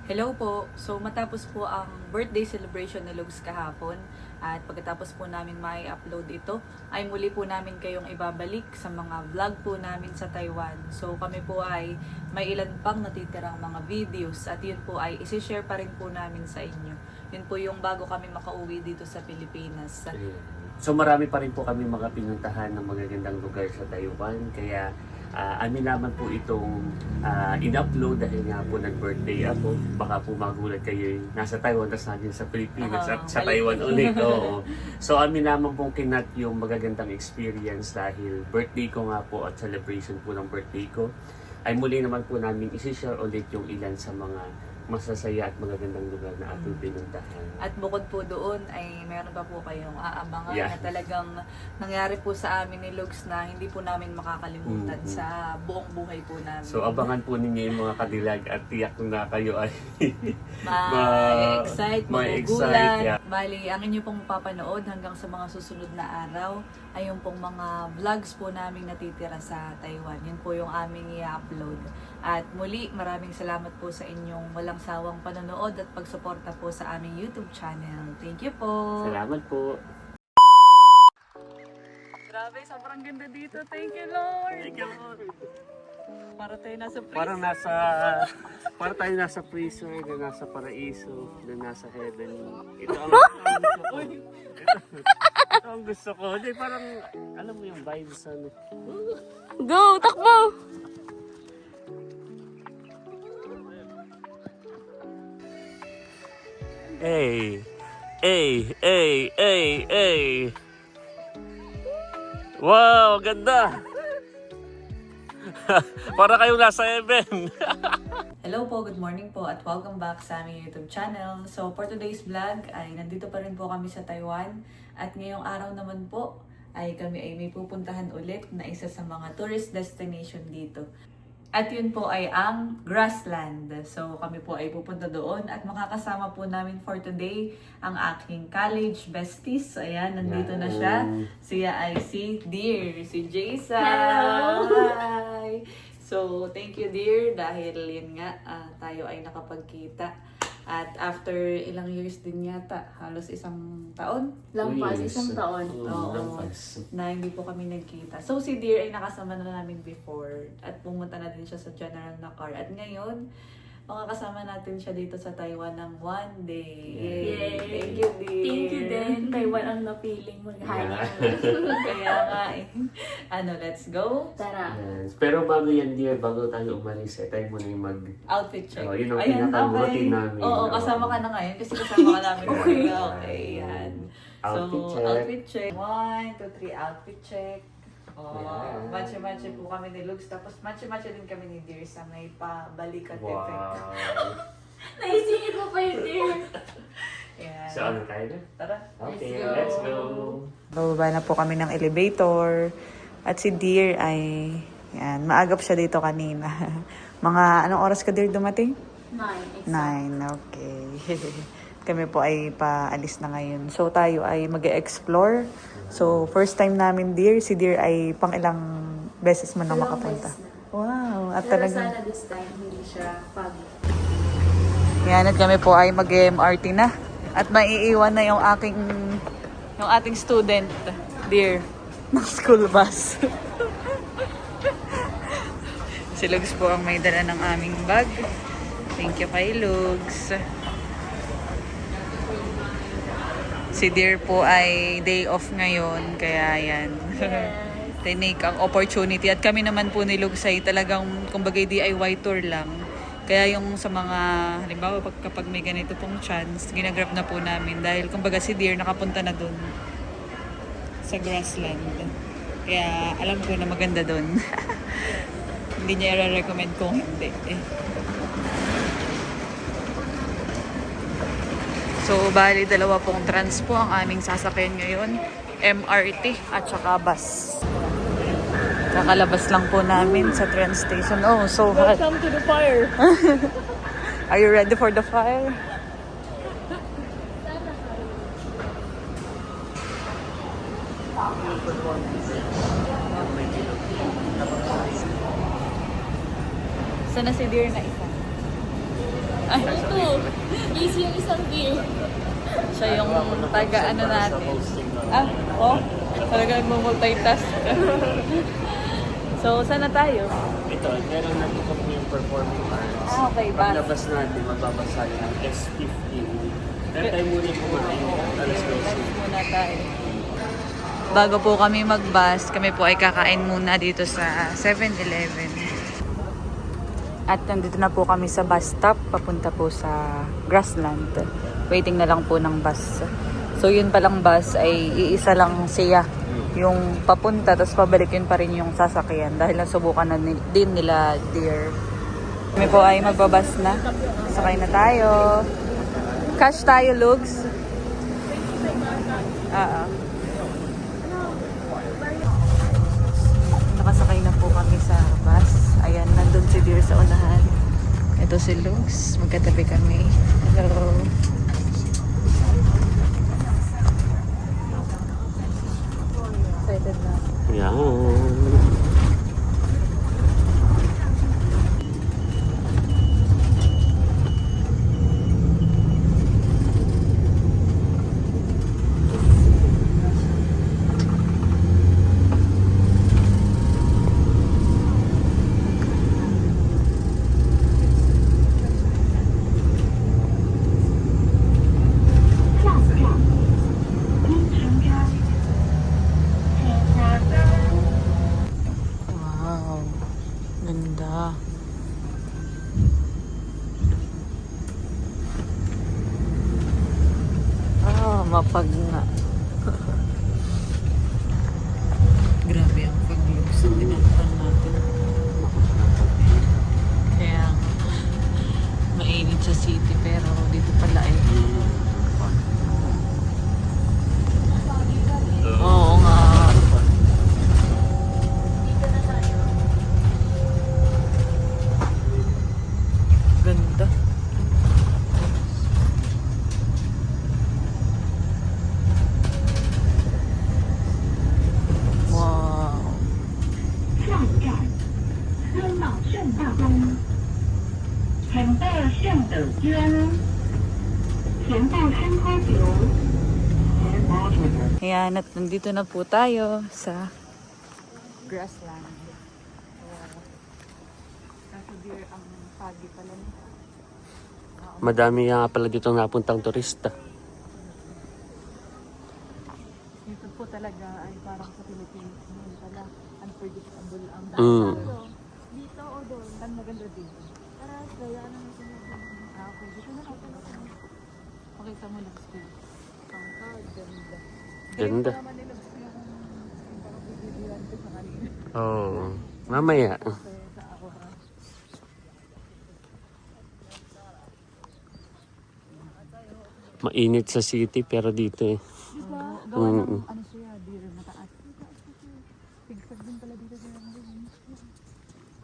Hello po. So matapos po ang birthday celebration ni Lugs kahapon at pagkatapos po namin mai-upload ito ay muli po namin kayong ibabalik sa mga vlog po namin sa Taiwan. So kami po ay may ilan pang natitirang mga videos at yun po ay isi-share pa rin po namin sa inyo. Yun po yung bago kami makauwi dito sa Pilipinas. So marami pa rin po kami mga pinuntahan ng magagandang lugar sa Taiwan. Kaya amin naman po itong in-upload dahil nga po nag-birthday ako. Baka po magulat kayo nasa Taiwan tapos nandun sa Pilipinas at sa Taiwan ulit. Oo. So amin naman pong kinat yung magagandang experience dahil birthday ko nga po at celebration po ng birthday ko. Ay muli naman po namin isi-share ulit yung ilan sa mga masasaya at magagandang lugar na ating pinuntahan. At bukod po doon ay meron pa po kayong aabangan na talagang nangyari po sa amin ni Lugs na hindi po namin makakalimutan sa buong buhay po namin. So abangan po ninyo yung mga kadilag at tiyak na kayo ay ma-excite, magugulat. Yeah. Bali, ang inyo pong mapapanood hanggang sa mga susunod na araw ay yung pong mga vlogs po namin natitira sa Taiwan. Yun po yung aming i-upload. At muli, maraming salamat po sa inyong walang sawang panonood at pagsuporta po sa aming YouTube channel. Thank you po! Salamat po! Grabe, sobrang ganda dito. Thank you, Lord! Thank you, Lord! Para tayo nasa freezer. Para tayo nasa freezer, na nasa paraiso, na nasa heaven. Ito ang gusto ko. Hindi, parang, alam mo yung vibes, ano. Go! Takbo! Hey! Hey! Hey! Hey! Hey! Wow! Ganda! Para kayong nasa heaven! Hello po, good morning po at welcome back sa aming YouTube channel. So for today's vlog ay nandito pa rin po kami sa Taiwan at ngayong araw naman po ay kami ay may pupuntahan ulit na isa sa mga tourist destination dito. At yun po ay ang Grassland. So kami po ay pupunta doon at makakasama po namin for today ang aking college besties. Ayan, nandito na siya. Siya ay si Dear, si Jason. Hello! Hi! So, thank you dear dahil yun nga, tayo ay nakapagkita. At after ilang years din yata, halos isang taon. Lampas, isang taon. Oo, na hindi po kami nagkita. So, si Dear ay nakasama na namin before at pumunta na din siya sa general na car. At ngayon, makakasama natin siya dito sa Taiwan ng one day. Yay! Thank you, Dear. Thank you din. Taiwan ang napiling mag-honeymoon. Kaya nga eh. Let's go. Tara. Yes. Pero bago yan, dear, bago tayo umalis, tayo muna yung Outfit check. Yun ang pinaka-routine namin. Oo, kasama ka na ngayon kasi kasama ka namin. Okay, yan. Outfit So, check. outfit check. 1, 2, 3, outfit check. Yeah. Matcha-matcha po kami ni Lugs. Tapos matcha-matcha din kami ni Dear sa may pabalikat effect. Wow! Naisingit mo pa yun, dear. Yan. So ano tayo na? Tara. Okay, Let's go. let's go! Bababa na po kami ng elevator. At si Dear ay, yan, maagap siya dito kanina. Mga, anong oras ka Dear dumating? 9. 9, okay. Kami po ay paalis na ngayon. So tayo ay mag-explore. So first time namin Dear, si Dear ay pang ilang beses man na Dalawang makapunta. beses na. Wow, at Pero talagang sana this time, hindi siya foggy. yan, at kami po ay mag-MRT na. At maiiwan na yung ating student, Dear, ng school bus. Si Lugs po ang may dala ng aming bag. Thank you kay Lugs. Si Dear po ay day off ngayon, kaya yan. Tinake ang opportunity. At kami naman po ni Lugs ay talagang, kumbaga DIY tour lang. Kaya yung sa mga, halimbawa kapag may ganito pong chance, ginagrab na po namin. Dahil kumbaga si Dear nakapunta na dun sa Grassland. Kaya alam ko na maganda dun. Hindi niya i-recommend kung hindi. So, bali dalawa pong trans po ang aming sasakyan ngayon. MRT at saka bus. Kakalabas lang po namin sa train station. Oh, so hot. Welcome to the fire. Are you ready for the fire? Sana si Dear na isa. Ay, Ito. Easy yung isang beer. siya yung taga ano natin. Talaga multitask. So, saan na tayo? Ito, meron natin kami yung performing arts. Okay, bus. Paglabas natin, magbabasa ng S15. Pero tayo muna kumain. Alas 12. Muna tayo. Bago po kami mag-bus, kami po ay kakain muna dito sa 7-Eleven. At nandito na po kami sa bus stop, papunta po sa Grassland. Waiting na lang po ng bus. So yun palang bus ay iisa lang siya. Yung papunta, tapos pabalik yun pa rin yung sasakyan. Dahil nasubukan na din nila Dear. Kami po ay magbabas na. Sakay na tayo. Cash tayo, Lugs. Nakasakay na po kami sa bus. Ayan, nandun si Dear sa unahan. Ito si Lugs. Magkatabi kami. Hello. Excited na. Yan. Wow. Ganda. Mapag nga. Grabe ang pag-looks na tinatapan natin. Kaya mainit sa city pero dito pala eh. Oo nga. Ganda. Wow. 下一站，天马圣大宫，前辈圣德娟，前辈深喝酒，前八这个。 Ayan, at nandito na po tayo sa Grassland. Kaso dear, ang foggy pala nito. Madami nga pala dito napuntang turista. Dito po talaga ay parang sa Pilipinas. Ngayon pala, unpredictable ang Mm. Dito o doon? Ang maganda dito. Para kaya ano na sinabi. Okay, dito na ako. Pakita mo lang school. Ang ganda. Ganda. Naman nila gusto yung parang bibibihan ko sa kanina. Oo. Mamaya. Kaya sa ako ha. Mainit sa city pero dito eh. Diba? Gawa ng Mm. ano siya, dear, mataas. Pigsag din pala dito sa mga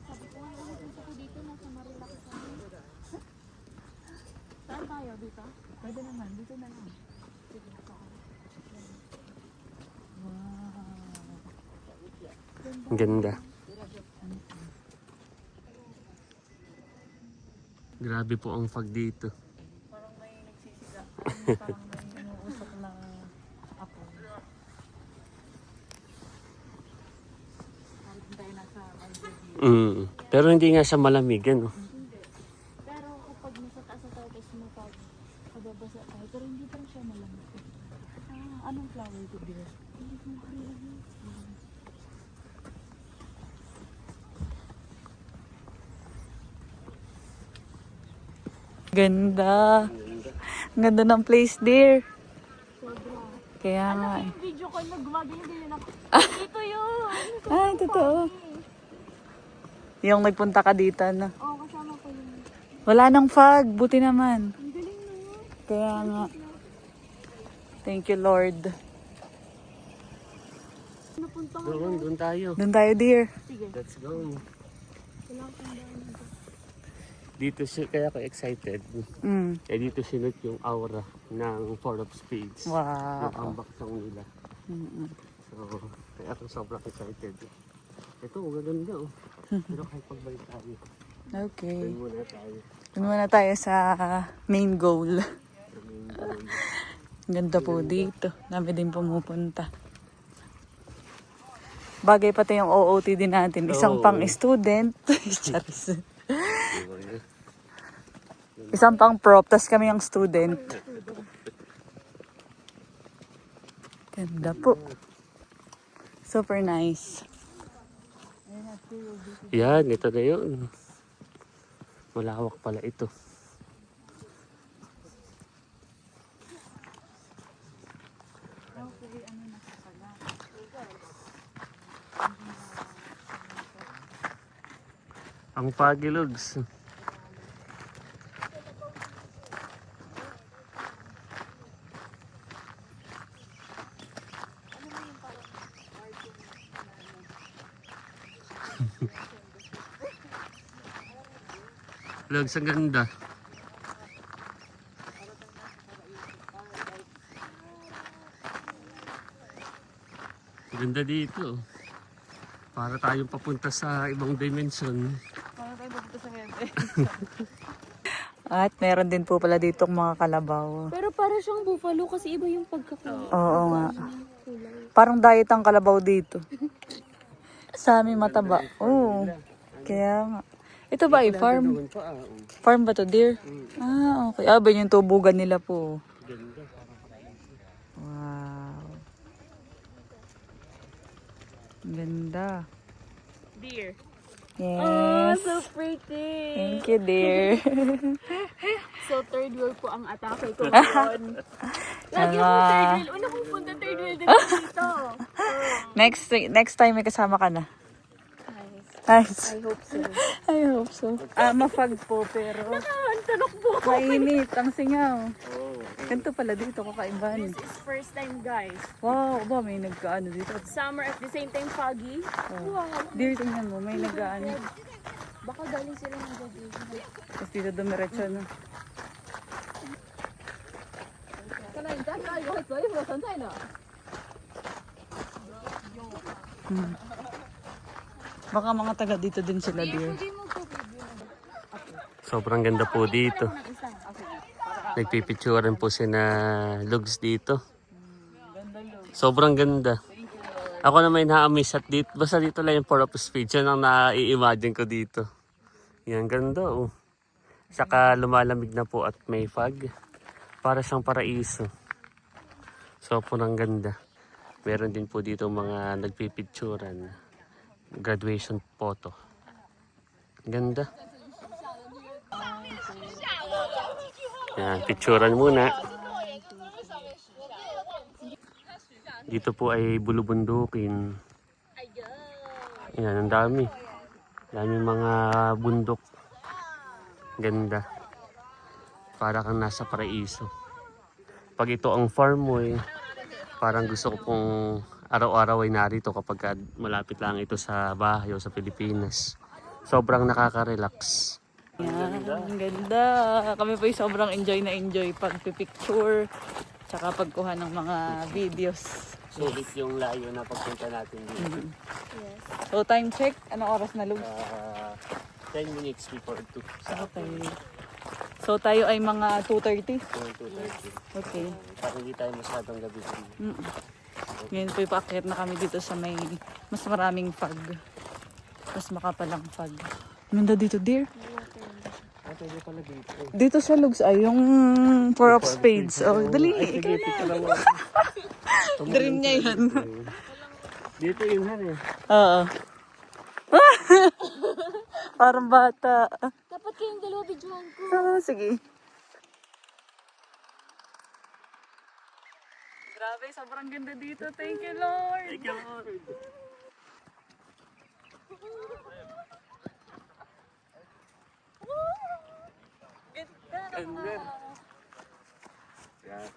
Sabi ko, ano gusto ko dito, nasa Marilac kami. Saan tayo dito? Pwede naman, dito na lang. Wow. Ang ganda. Grabe po ang fog dito. Parang may nagsisiga. Parang may inuusok na apo. Parang tayo nasa Algeria. Pero hindi nga siya malamig, ano? Pero kapag nasa taas na tayo, tapos mapababasa tayo, pero hindi pa rin siya malamig. Anong flower to dear? Hindi ko makalimutan. Ganda. Ang ganda ng place, dear. Sobra. Kaya nga eh. Yung video ko, nagumagay din ako. Dito yun! Ay, totoo. Yung nagpunta ka dito, no? Oo, kasama ko yun. Wala nang fog. Buti naman. Ang galing na yun. Kaya nga. Thank you, Lord. Napunta ko. Doon tayo. Doon tayo, dear. Sige, Let's go. wala akong daan dito. Dito siya, kaya ako excited. Mm. Eh dito sinot yung aura ng Four of Spades. Wow. Yung ambaksang nila. Mm-mm. So, kaya ako sobrang excited. Ito, gaganda oh. Pero kahit pagbalik tayo, Okay. tayo muna tayo. Doon muna tayo sa main goal. Ganda po dito. Dami din pumupunta. Bagay pati yung OOTD natin. Isang Oo. pang student. Charis. Isang pang prop, tas kami yung student. Ganda po. Super nice. Yan, ito na yun. Malawak pala ito. Ang pagilogs. Logs, ang ganda. Ganda dito. Para tayong papunta sa ibang dimension. At meron din po pala ditong mga kalabaw. Pero para siyang buffalo kasi iba yung pagkakulay. Oo nga. Parang diet ang kalabaw dito. Sa amin mataba. Oo. Kaya nga. Ito ba ay farm? Doon pa, Farm ba to, dear? Ah, okay. Ah, ba yung tubugan nila po. Ganda. Wow. Ganda. Deer. Yes. So pretty. Thank you, dear. So third wheel po ang atake ko ngayon. Lagi akong third wheel. Una kong punta third wheel din dito. Next time may kasama ka na. Nice. Nice. I hope so. I hope so. Ah, mafag po, pero Ang tanok po. mainit ang singaw. Oh. Ganito pala dito, kakaiban. This is first time guys. Wow, ba may nagkaano dito. Summer at the same time foggy. Wow. Dear, tingnan mo, may nagkaano. Baka galing sila ng gabi. Tapos dito dumiretso na. Baka mga taga dito din sila, dear. Sobrang ganda po dito. Nagpipicturean po si na Lugs dito. Sobrang ganda. Ako na may na-amaze at dito. Basta dito lang yung 4 of speed. Yan ang na-i-imagine ko dito. Yan, ganda oh. Saka lumalamig na po at may fog. Para siyang paraiso. Sobrang ganda. Meron din po dito mga nagpipicturean. Graduation photo. Ganda. Yan, picturean muna. Dito po ay bulubundukin. Yan, ang dami. Daming mga bundok. Ganda. Para kang nasa paraiso. Pag ito ang farm mo eh, parang gusto ko pong araw-araw ay narito kapag malapit lang ito sa bahay o sa Pilipinas. Sobrang nakaka-relax. Yan, ang ganda. Kami po sobrang enjoy na enjoy pagpipicture. Tsaka pagkuha ng mga videos. Sulit yung layo na pagpunta natin dito. So time check, anong oras na, Lug? 10 minutes before 2 sa Okay. So tayo ay mga 2:30. 2:30. Okay. Para hindi tayo masyadong gabi. Ngayon po ipaakyat na kami dito sa may mas maraming fog. Mas makapalang fog. Ganda dito, dear. Pwede pala dito. Dito sa Lugs ay yung 4 of spades. Oh, dali. Sige, picture lang mo. Dream niya yan. Dito yun han eh. Oo. Parang bata. Dapat kayong dalawa videohan ko. Ah, sige. Grabe, sobrang ganda dito. Thank you, Lord. Thank you, Lord. Ganda. Yeah.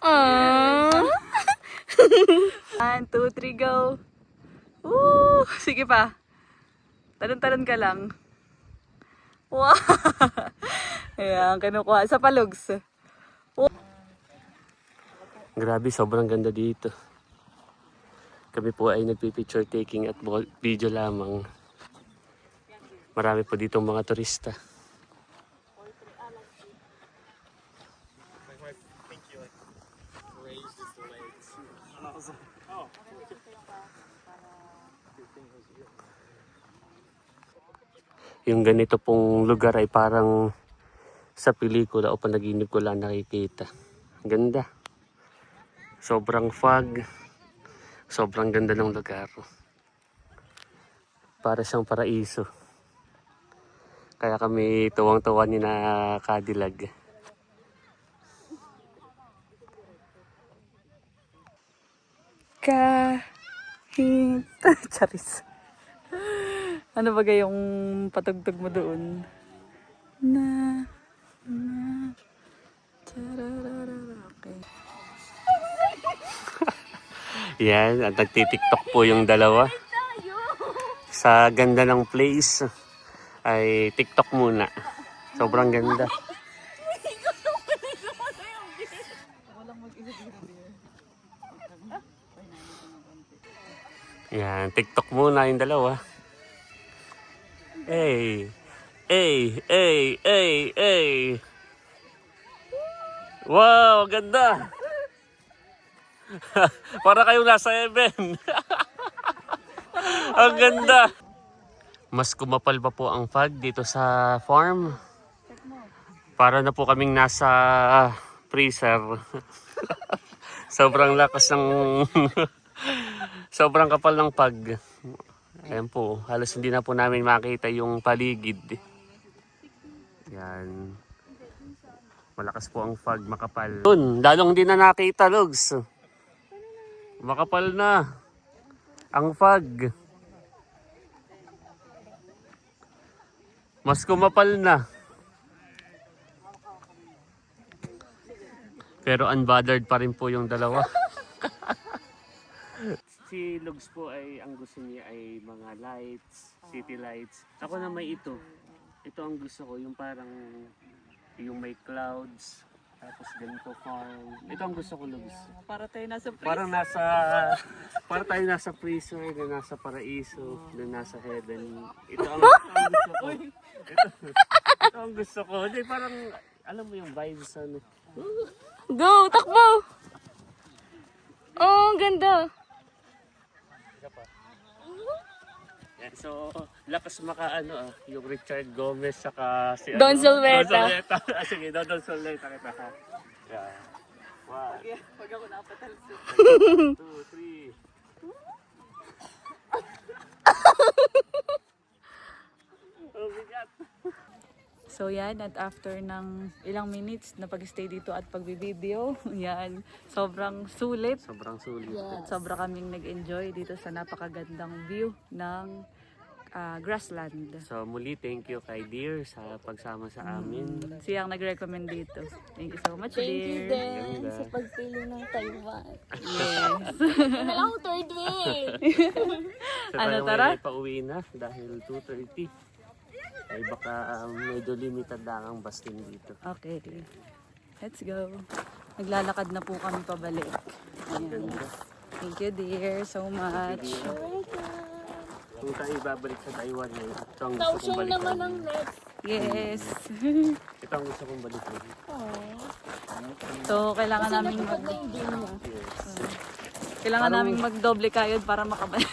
Aww. 1, 2, 3, go. Woo! Sige pa. Talon-talon ka lang. Wow! Ayan, kinukuha. Sa palugs. Grabe, sobrang ganda dito. Kami po ay nagpipicture taking at video lamang. Marami po dito mga turista. Yung ganito pong lugar ay parang sa pelikula o panaginip ko lang nakikita. Ganda. Sobrang fog. Sobrang ganda ng lugar. Para siyang paraiso. Kaya kami tuwang-tuwa ni na Cadillac. Charis. Ano ba yung patugtog mo doon? Okay. Yan, at nagtitiktok po yung dalawa. Sa ganda ng place ay TikTok muna. Sobrang ganda. Yan, TikTok muna yung dalawa. Hey, hey, hey, hey, hey. Wow, ganda. Para kayong nasa heaven. Ang ganda. Mas kumapal pa po ang fog dito sa farm. Para na po kaming nasa freezer. Sobrang lakas ng sobrang kapal ng fog. Ayan po, halos hindi na po namin makita yung paligid. Yan. Malakas po ang fog, makapal. Yun, lalong hindi na nakita, Lugs. Makapal na ang fog. Mas kumapal na. Pero unbothered pa rin po yung dalawa. Si Lugs po ay ang gusto niya ay mga lights, city lights. Ako na may ito. Ito ang gusto ko, yung parang yung may clouds, tapos ganito farm. Ito ang gusto ko, Lugs. Para tayo nasa Para tayo nasa freezer, na nasa paraiso, na nasa heaven. Ito ang gusto ko. Ito ang gusto ko. Hindi, parang, alam mo yung vibes, ano. Go! Takbo! Oh, ang ganda. Yan, so, lakas makaano yung Richard Gomez saka si Don Solveta. Don Solveta. Sige, Don Solveta kita ha. Yeah. Pag ako napatalsik. 2, 3. Oh, bigat. So yan, at after ng ilang minutes na pag-stay dito at pagbibideo, yan, sobrang sulit. Sobrang sulit. At sobra kaming nag-enjoy dito sa napakagandang view ng grassland. So muli, thank you kay Dear sa pagsama sa amin. Siyang nag-recommend dito. Thank you so much, Thank you dear. din Ganda. sa pagpili ng Taiwan. Yes. Ano lang ako third wheel. So Ano, tayo tara? ay pauwi na dahil 2:30. Ay baka medyo limited lang ang bus din dito. Okay. Let's go. Naglalakad na po kami pabalik. Ayan. Thank you, dear, so much. Kung tayo ibabalik sa Taiwan ngayon, ito ang gusto kong Kaohsiung balikan. naman ang next. Yes. Ito ang gusto kong balikan. So, kailangan namin Natupad na yung dream niya. Yes. naming magdoble kayod para makabalik.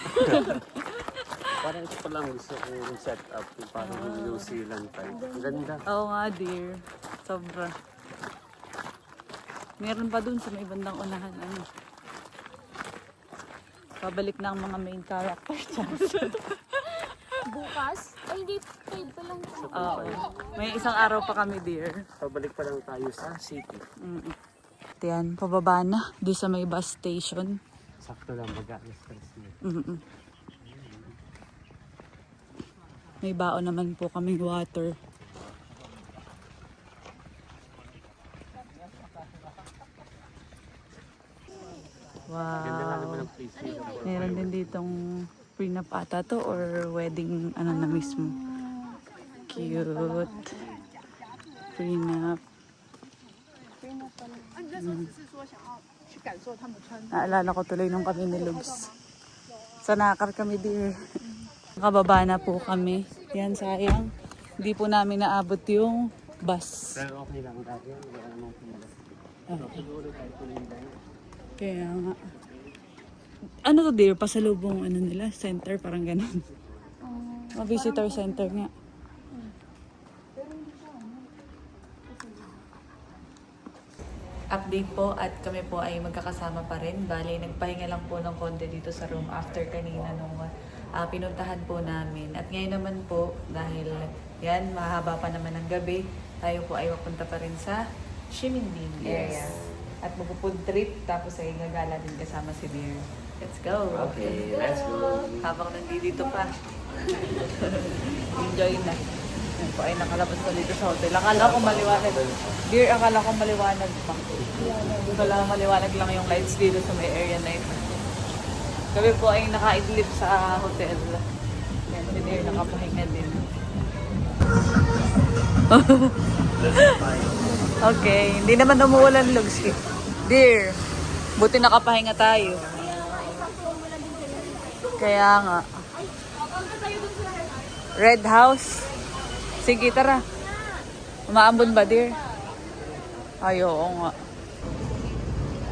Parang ito pa lang gusto kong set up. Yung parang New Zealand type. Ang ganda. Oo nga, dear. Sobra. Meron pa dun sa may bandang unahan. Ano? Pabalik na ang mga main characters. Bukas? Ay, hindi. Paid pa lang. Oo. May isang araw pa kami, dear. Pabalik pa lang tayo sa city. Yan, pababa na. Doon sa may bus station. Sakto lang, mag-alas na. May baon naman po kaming water. Ganda nga naman Wow. ang place nila. Meron din ditong prenup ata to or wedding ano na mismo. Cute. Prenup. Naalala ko tuloy nung kami ni Lugs. Sa Nakar kami, dear. Nakababa na po kami. Yan, sayang. Hindi po namin naabot yung bus. Pero okay lang dahil wala namang pila. So, siguro tayo tuloy tayo. Kaya nga. Ano to dear? Pasalubong ano nila? Center, parang ganun. Visitor center nga. Update po at kami po ay magkakasama pa rin. Bali, nagpahinga lang po ng konti dito sa room after kanina nung pinuntahan po namin. At ngayon naman po, dahil yan, mahaba pa naman ang gabi, tayo po ay mapunta pa rin sa Shiminding area. At magpo-food trip, tapos ay gagala din kasama si Beer. Let's go! Okay, let's go. Habang nandito pa. Enjoy na. Yan po ay nakalabas na dito sa hotel. Akala ko maliwanag. Dear, akala ko maliwanag pa. Wala maliwanag lang yung lights dito sa may area na ito. Kami po ay nakaidlip sa hotel. Yan, si Dear nakapahinga din. Okay, hindi naman umuulan, Lugs. Dear, buti nakapahinga tayo. Kaya nga. Red House. Sige, tara. Umaambon ba, Dear? Ay, oo nga.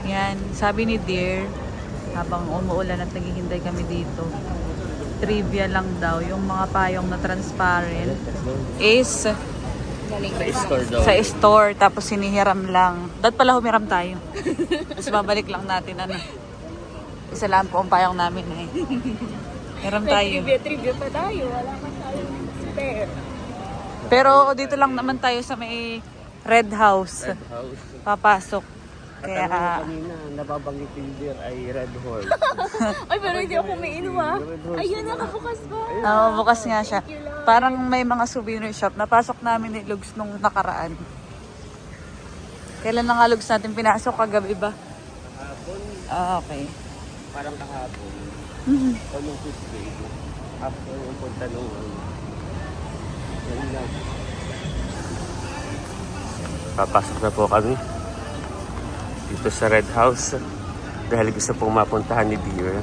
Yan, sabi ni Dear, habang umuulan at naghihintay kami dito, trivia lang daw, yung mga payong na transparent is Sa store daw. sa store, tapos sinihiram lang. Dapat pala humiram tayo. Tapos babalik lang natin, ano. Isa lang po ang payong namin eh. Hiram tayo. Trivia pa tayo. Wala pa tayong spare. Pero dito lang naman tayo sa may Red House. Red House. Papasok. At Kaya, ang kanina, nababanggit yung beer ay Red Horse. Ay, pero hindi ako umiinom ah. Ayun, nakabukas pa. bukas nga siya. Parang may mga souvenir shop. Napasok namin ni Lugs nung nakaraan. Kailan na nga Lugs natin pinasok? Kagabi ba? Kahapon, Okay. parang kahapon. O nung Tuesday. After yung punta nung yan lang. Papasok na po kami dito sa Red House dahil gusto pong mapuntahan ni Dear.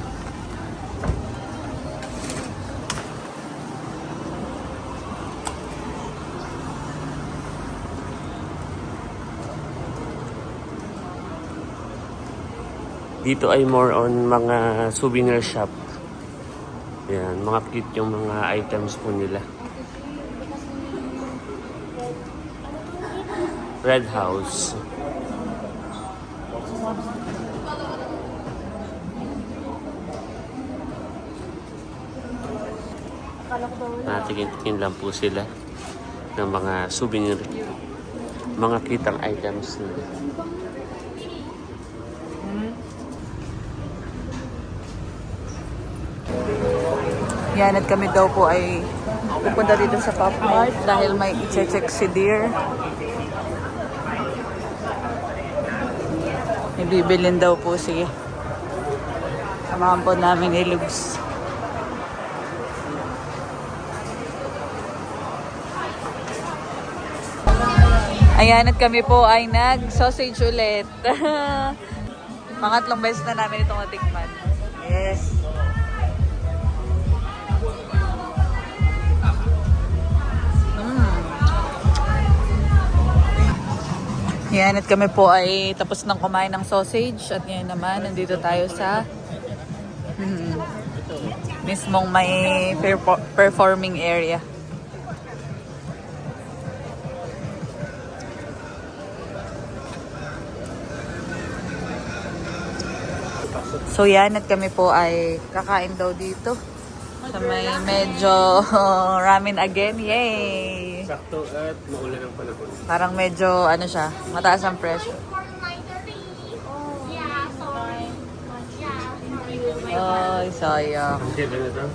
Dito ay more on mga souvenir shop. Yan, mga cute yung mga items po nila. Red House. Natingin-tingin lang po sila ng mga souvenir, mga kitang items nila. Yan, at kami daw po ay pupunta dito sa Pop Mart dahil may i-check si Dear. May bibilin daw po, sige. Samahan po namin ni Lugs. Ayan, at kami po ay nag-sausage ulit. Pangatlong beses na namin itong natikman. Yes. Yan, at kami po ay tapos nang kumain ng sausage. At ngayon naman, nandito tayo sa mismong may performing area. So yan, at kami po ay kakain daw dito. Sa may medyo ramen again. Yay! Sakto at maulan ang panahon. Parang medyo ano siya, mataas ang presyo. Ay, sayang. Ang ganda na ito.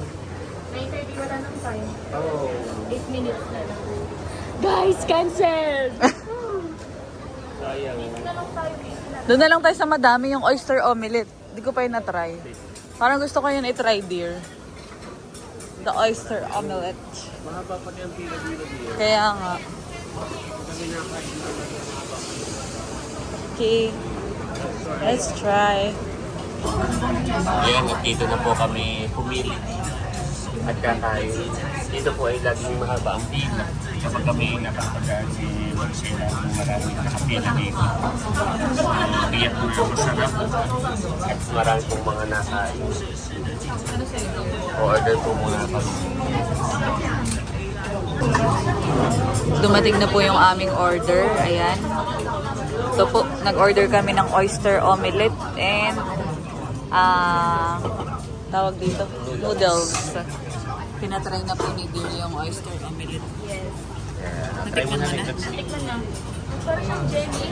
9:30 wala nang time. Oh. 8 minutes na lang. Guys, canceled! Sayang. Doon na lang tayo sa madami yung oyster omelette. Hindi ko pa yun na-try. Parang gusto ko yun i-try, dear. The oyster omelette. Mahaba pa yung pila dito. Kaya nga. Okay. Let's try. Ayan, dito na po kami pumili. at kakain. Dito po ay laging mahaba ang pila. Kapag kami nakapagkaan si Marcela, maraming nakapila dito. So, iyak po yung masarap at marami pong mga nakain. Order po muna kami. Dumating na po yung aming order. Ayan. So po, nag-order kami ng oyster omelette and tawag dito, noodles. Pinatry na po ni Dear yung oyster omelette. Yes. Natikman mo na? Tikman na. Parang siyang Jenny.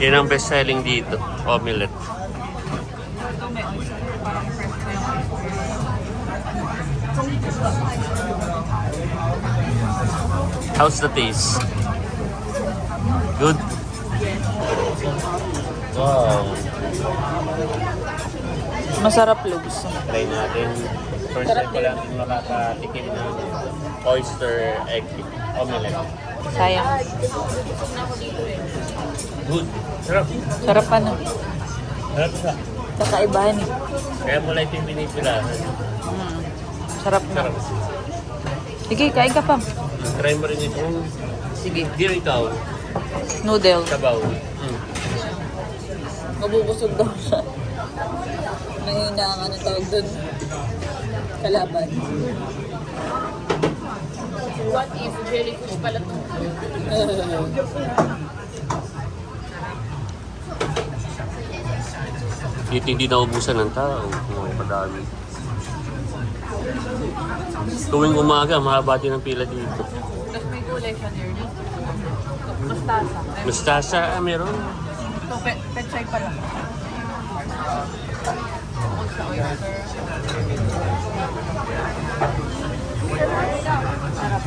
Yan ang best selling dito, omelette. Ito may oyster. Parang fresh na yung oyster. How's the taste? Good? Wow. Masarap, Lugs. Try natin. First time ko lang makakatikim ng oyster egg omelette. Sayang. Good. Sarap. Sarap pa, no? Sarap siya. Kakaibahan eh. Kaya mo lang ito yung pinipilahan. Sarap na. Sarap. Sige, kain ka pa. Try mo rin ito. Sige. Dear ikaw, Noodles. sabaw. Mabubusog daw siya. Mahina ang ano tawag dun. Kalaban. What if jellyfish pala to? Dito hindi naubusan ng tao. Madami. Tuwing umaga, mahaba din ang pila dito. Tapos may gulay siya near dito. Mustasa. Mustasa, meron. Ito, pechay pa lang. Bukod sa oyster. Sarap.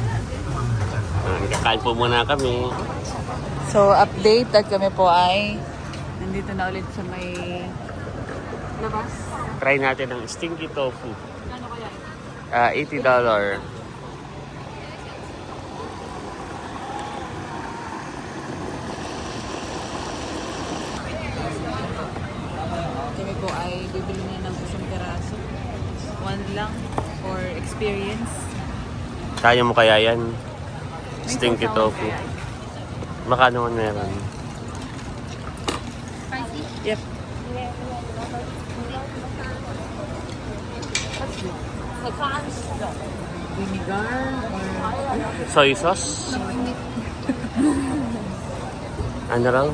Kakain po muna kami. So, update at kami po ay nandito na ulit sa may labas. Try natin ang stinky tofu. Ano kaya? $80. Kami po ay bibili na ng isang peraso. One lang for experience. Kaya mo kaya yan? May Stinky sausawan tofu. kaya? Baka naman meron. Spicy? Yep. Vinegar or Soy sauce? Ano raw?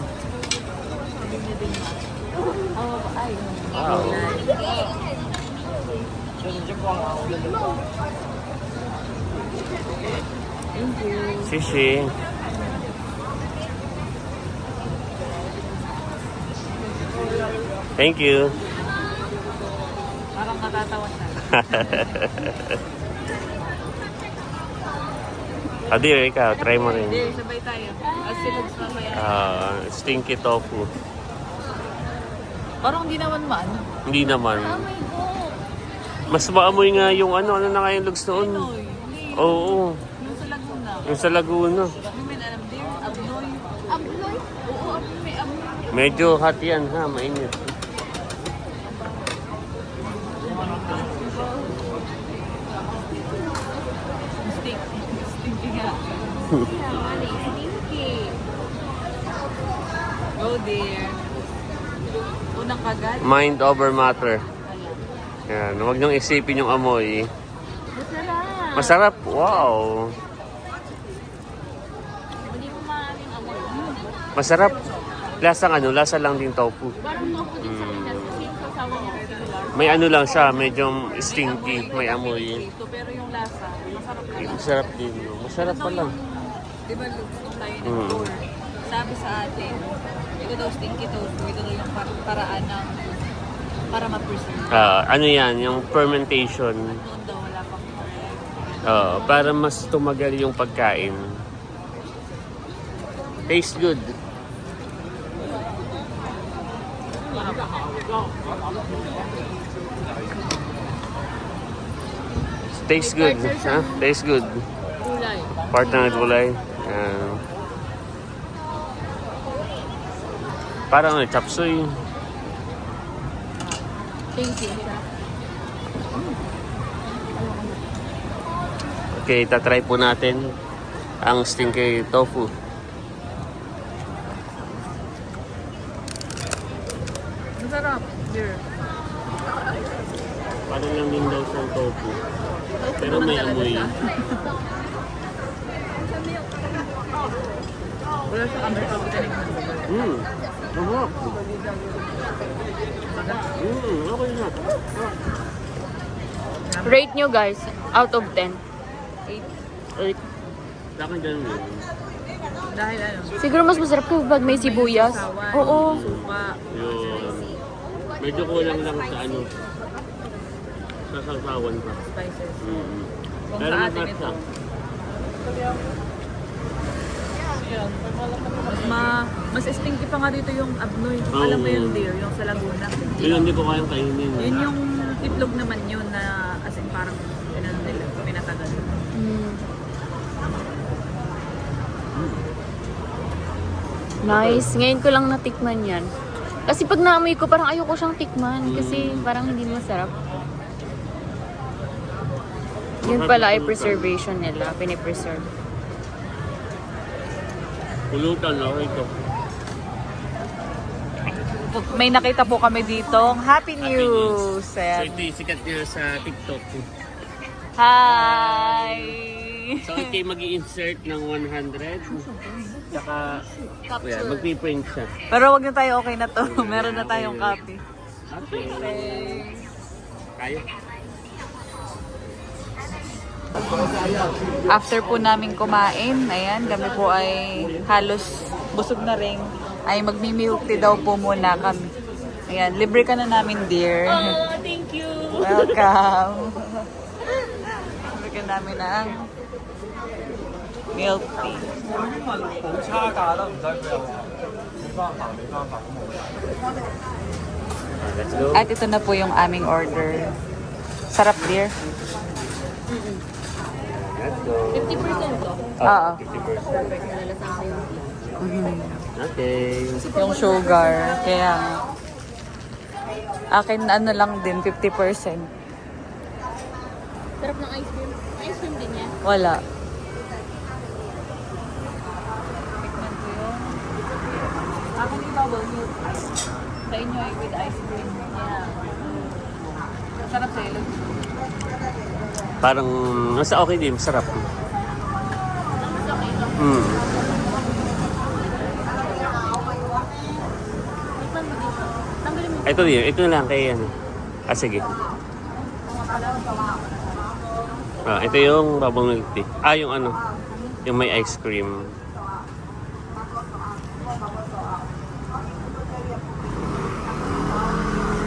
oh, ay. Wow. Thank you. Sushi. Thank you. Parang natatawa siya. Adir, ikaw, try mo rin. Hindi, sabay tayo. As silags mamaya. Stinky tofu. Parang hindi naman maano. Hindi naman. Oh my God! Mas maamoy nga yung ano na nga yung lugs noon. Pinoy. Hindi. Oo, Yung sa Laguna. yung sa Laguna. Hindi mo alam din. Abnoy. Abloy? Oo, may abloy. Medyo hot yan ha, mainit. Stinky nga. Mali, stinky. Oh dear. Unang kagat. Mind over matter. Yan, huwag niyong isipin yung amoy. Masarap. Masarap, wow. Hindi mo maraming amoy. Masarap. Lasang ano, lasa lang din tofu. Parang tofu din sa Pinas kasi yung sasawa niya similar. May ano lang siya, medyo stinky, may amoy. Ito, pero yung lasa, masarap na lang. Masarap din. No? Masarap pa lang. Di ba, nung tayo Mm. nag-tour, sabi sa atin, ito daw stinky tofu, ito daw yung paraan ng para ma-preserve. Ano yan, yung fermentation. Noon daw wala pang Para mas tumagal yung pagkain. Tastes good. Tastes good. Ha? Tastes good. Gulay. Part ng gulay. Parang chop suey. Thank you. Okay, tatry po natin ang stinky tofu. Masarap. Here. Parang lang din daw siyang tofu. Pero may amoy. Wala sa camera pa kita rin. Sarap. Okay na. Rate nyo guys, out of 10. 8. Sa akin ganun yun. Dahil ano? Siguro mas masarap kapag may sibuyas. Sawan, Oo. Suka. Yun. Medyo kulang lang sa ano. Sa sausawan pa. Spices. Kung Pero sa atin masarap ito. siya. Mas stinky pa nga dito yung abnoy. Oo. Alam mo yung deer, yung sa Laguna. Yun, hindi ko kayang kainin. Yun yung itlog naman yun na as in parang pinatagal. Nice. Ngayon ko lang natikman yan. Kasi pag naamoy ko, parang ayoko siyang tikman. Kasi parang hindi masarap. Yun pala ay preservation nila. Pinipreserve. Pulutan na ito. May nakita po kami dito. Happy News. So Ayan. ito yung sikat niya sa TikTok. Hi! So ito yung mag-i-insert ng 100. Saka, magpiprint siya. Pero wag na tayo, okay na to. Meron na tayong copy. Okay. Kaya? After po namin kumain, ayan, kami po ay halos busog na rin. Ay magmi-milk tea daw po muna kami. Ayan, libre ka na namin, dear. Oh, thank you. Welcome. Libre ka namin ng milk tea. Let's go. At ito na po yung aming order. Sarap, dear. Let's go. 50% to. Oo. 50%. Nalalasang ko yung Okay. Yung sugar. Kaya akin ano lang din, 50%. sarap ng ice cream. Ice cream din yan. Wala. Akin yung bubble milk. Sa inyo ay with ice cream. Yeah. Sarap sa ilo. Parang, nasa okay din, masarap. Ito din, ito na lang kay ano. Ah, sige. Ito yung bubble milk tea. Yung ano, yung may ice cream.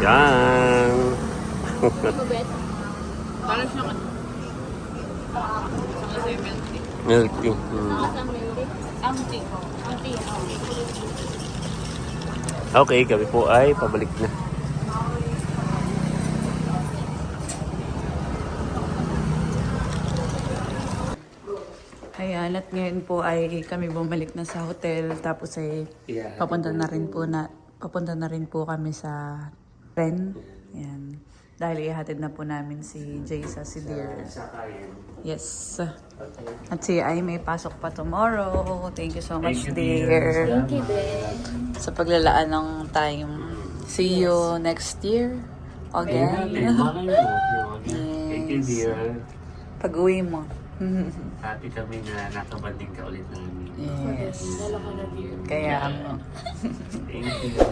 Yan. Mabet. Parang siya kasi milk tea. Milk tea. Nakasang milk. Ang tea. Ang tea. Okay, kami po ay pabalik na. Ayan, at ngayon po ay kami bumalik na sa hotel. Tapos ay papunta na rin po kami sa Ren. Ayan. Dahil ihatid na po namin si Jaysa, si Dear. Yes. At si ay may pasok pa tomorrow. Thank you so much, dear. Thank you, be. Sa paglalaan ng time. See you next year. Again. Thank you, dear. Pag-uwi mo. Happy kami na nakabanding ka ulit namin. Yes. Lalo ka na, dear. Kaya, Thank you.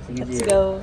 Sige, let's dear. go.